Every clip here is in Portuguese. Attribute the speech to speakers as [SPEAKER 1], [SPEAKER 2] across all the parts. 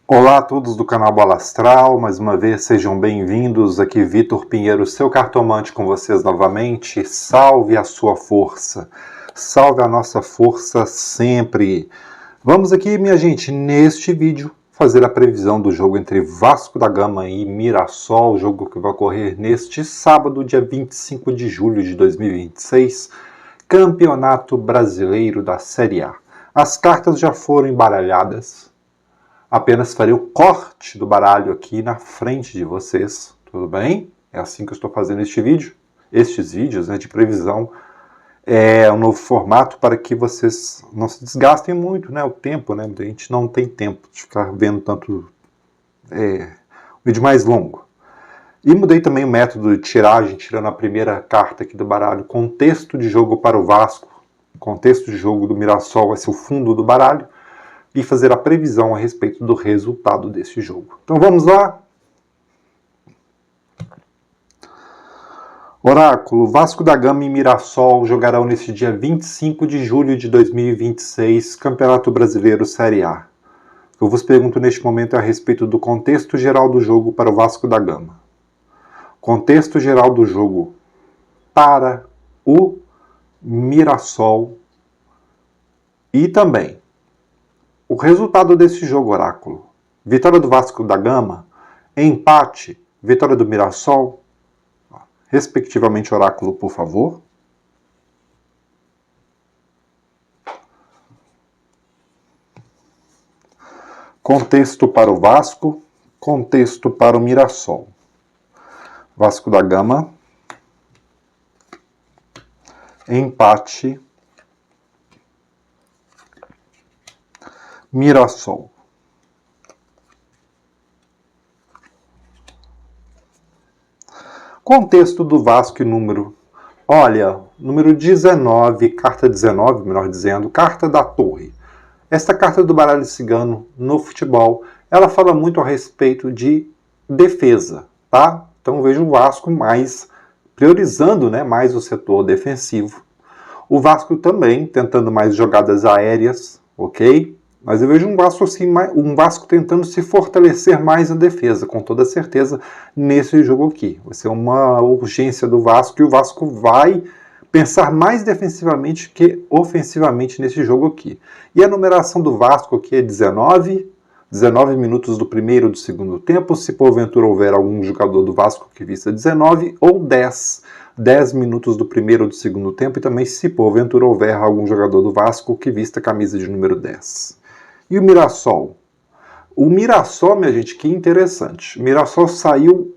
[SPEAKER 1] Olá a todos do canal Bola Astral, mais uma vez sejam bem-vindos, aqui Vitor Pinheiro, seu cartomante com vocês novamente. Salve a sua força, salve a nossa força sempre. Vamos aqui, minha gente, neste vídeo, fazer a previsão do jogo entre Vasco da Gama e Mirassol, jogo que vai ocorrer neste sábado, dia 25 de julho de 2026, Campeonato Brasileiro da Série A. As cartas já foram embaralhadas. Apenas farei o corte do baralho aqui na frente de vocês, tudo bem? É assim que eu estou fazendo estes vídeos, né, de previsão. É um novo formato para que vocês não se desgastem muito, né, o tempo, né? A gente não tem tempo de ficar vendo tanto vídeo mais longo. E mudei também o método de tiragem, tirando a primeira carta aqui do baralho, contexto de jogo para o Vasco, contexto de jogo do Mirassol vai ser o fundo do baralho, e fazer a previsão a respeito do resultado desse jogo. Então vamos lá? Oráculo, Vasco da Gama e Mirassol jogarão neste dia 25 de julho de 2026, Campeonato Brasileiro Série A. O que eu vos pergunto neste momento é a respeito do contexto geral do jogo para o Vasco da Gama. Contexto geral do jogo para o Mirassol e também o resultado desse jogo, Oráculo. Vitória do Vasco da Gama, empate, vitória do Mirassol, respectivamente, Oráculo, por favor. Contexto para o Vasco, contexto para o Mirassol. Vasco da Gama, empate, Mirassol. Contexto do Vasco e número. Olha, número 19, carta 19, melhor dizendo, carta da Torre. Esta carta do baralho cigano no futebol, ela fala muito a respeito de defesa, tá? Então vejo o Vasco mais priorizando, né, mais o setor defensivo. O Vasco também tentando mais jogadas aéreas, ok? Mas eu vejo um Vasco assim, um Vasco tentando se fortalecer mais na defesa, com toda certeza, nesse jogo aqui. Vai ser uma urgência do Vasco e o Vasco vai pensar mais defensivamente que ofensivamente nesse jogo aqui. E a numeração do Vasco aqui é 19 minutos do primeiro e do segundo tempo, se porventura houver algum jogador do Vasco que vista 19, ou 10 minutos do primeiro ou do segundo tempo, e também se porventura houver algum jogador do Vasco que vista a camisa de número 10. E o Mirassol? O Mirassol, minha gente, que interessante. O Mirassol saiu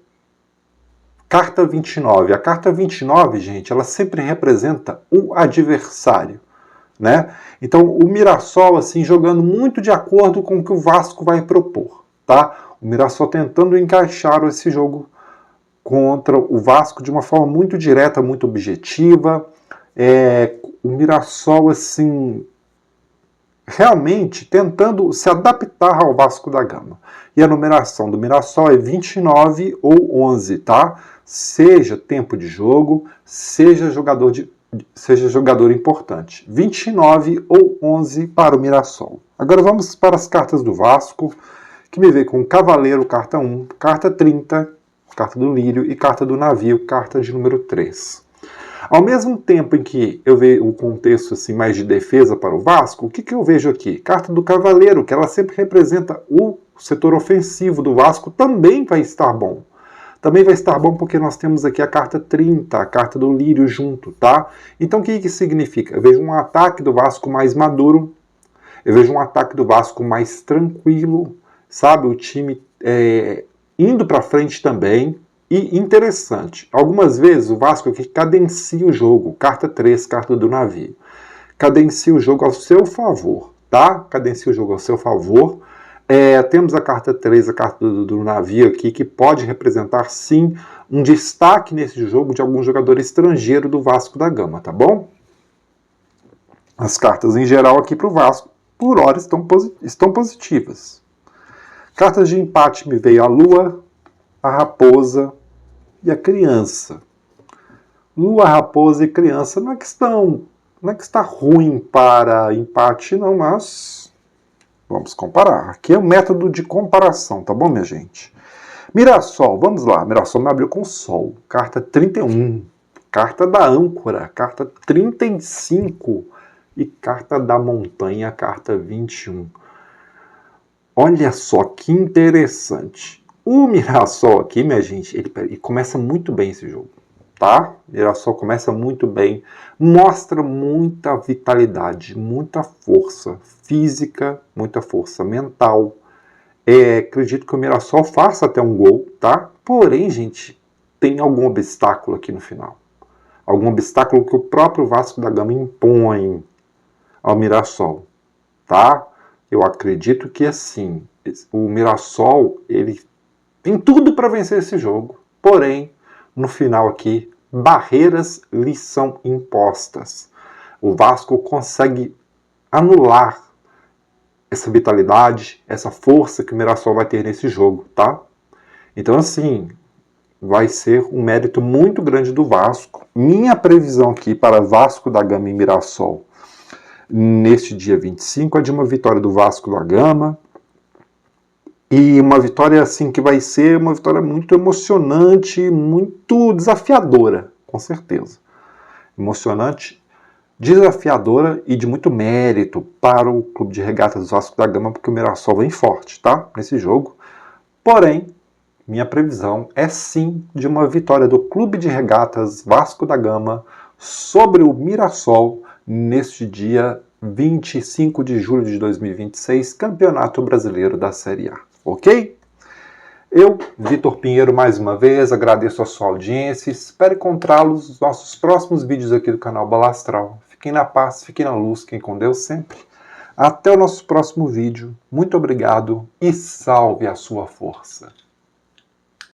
[SPEAKER 1] carta 29. A carta 29, gente, ela sempre representa o adversário, né? Então, o Mirassol, assim, jogando muito de acordo com o que o Vasco vai propor, tá? O Mirassol tentando encaixar esse jogo contra o Vasco de uma forma muito direta, muito objetiva. O Mirassol, assim, realmente tentando se adaptar ao Vasco da Gama. E a numeração do Mirassol é 29 ou 11, tá? Seja tempo de jogo, seja jogador importante. 29 ou 11 para o Mirassol. Agora vamos para as cartas do Vasco, que me vê com Cavaleiro, carta 1, carta 30, carta do Lírio e carta do Navio, carta de número 3. Ao mesmo tempo em que eu vejo o contexto assim, mais de defesa para o Vasco, o que eu vejo aqui? Carta do Cavaleiro, que ela sempre representa o setor ofensivo do Vasco, também vai estar bom. Também vai estar bom porque nós temos aqui a carta 30, a carta do Lírio junto, tá? Então o que significa? Eu vejo um ataque do Vasco mais maduro, eu vejo um ataque do Vasco mais tranquilo, sabe? O time indo para frente também. E interessante, algumas vezes o Vasco aqui cadencia o jogo, carta 3, carta do Navio. Cadencia o jogo ao seu favor, tá? Cadencia o jogo ao seu favor. Temos a carta 3, a carta do Navio aqui, que pode representar, sim, um destaque nesse jogo de algum jogador estrangeiro do Vasco da Gama, tá bom? As cartas em geral aqui para o Vasco, por hora, estão positivas. Cartas de empate me veio a Lua, a Raposa e a Criança. Lua, Raposa e Criança não é que está ruim para empate, não, mas Vamos comparar. Aqui é o método de comparação, tá bom, minha gente? Mirassol, vamos lá. Mirassol me abriu com Sol. Carta 31. Carta da âncora. Carta 35. E carta da montanha, carta 21. Olha só que interessante. O Mirassol aqui, minha gente, ele começa muito bem esse jogo, tá? Mirassol começa muito bem, mostra muita vitalidade, muita força física, muita força mental. Acredito que o Mirassol faça até um gol, tá? Porém, gente, tem algum obstáculo aqui no final. Algum obstáculo que o próprio Vasco da Gama impõe ao Mirassol, tá? Eu acredito que, assim, o Mirassol, ele tem tudo para vencer esse jogo. Porém, no final aqui, barreiras lhe são impostas. O Vasco consegue anular essa vitalidade, essa força que o Mirassol vai ter nesse jogo, tá? Então, assim, vai ser um mérito muito grande do Vasco. Minha previsão aqui para Vasco da Gama e Mirassol neste dia 25 é de uma vitória do Vasco da Gama, e uma vitória assim que vai ser uma vitória muito emocionante, muito desafiadora, com certeza. Emocionante, desafiadora e de muito mérito para o Clube de Regatas do Vasco da Gama, porque o Mirassol vem forte, tá? Nesse jogo. Porém, minha previsão é sim de uma vitória do Clube de Regatas Vasco da Gama sobre o Mirassol neste dia 25 de julho de 2026, Campeonato Brasileiro da Série A. Ok? Eu, Vitor Pinheiro, mais uma vez, agradeço a sua audiência e espero encontrá-los nos nossos próximos vídeos aqui do canal Balastral. Fiquem na paz, fiquem na luz, fiquem com Deus sempre. Até o nosso próximo vídeo. Muito obrigado e salve a sua força.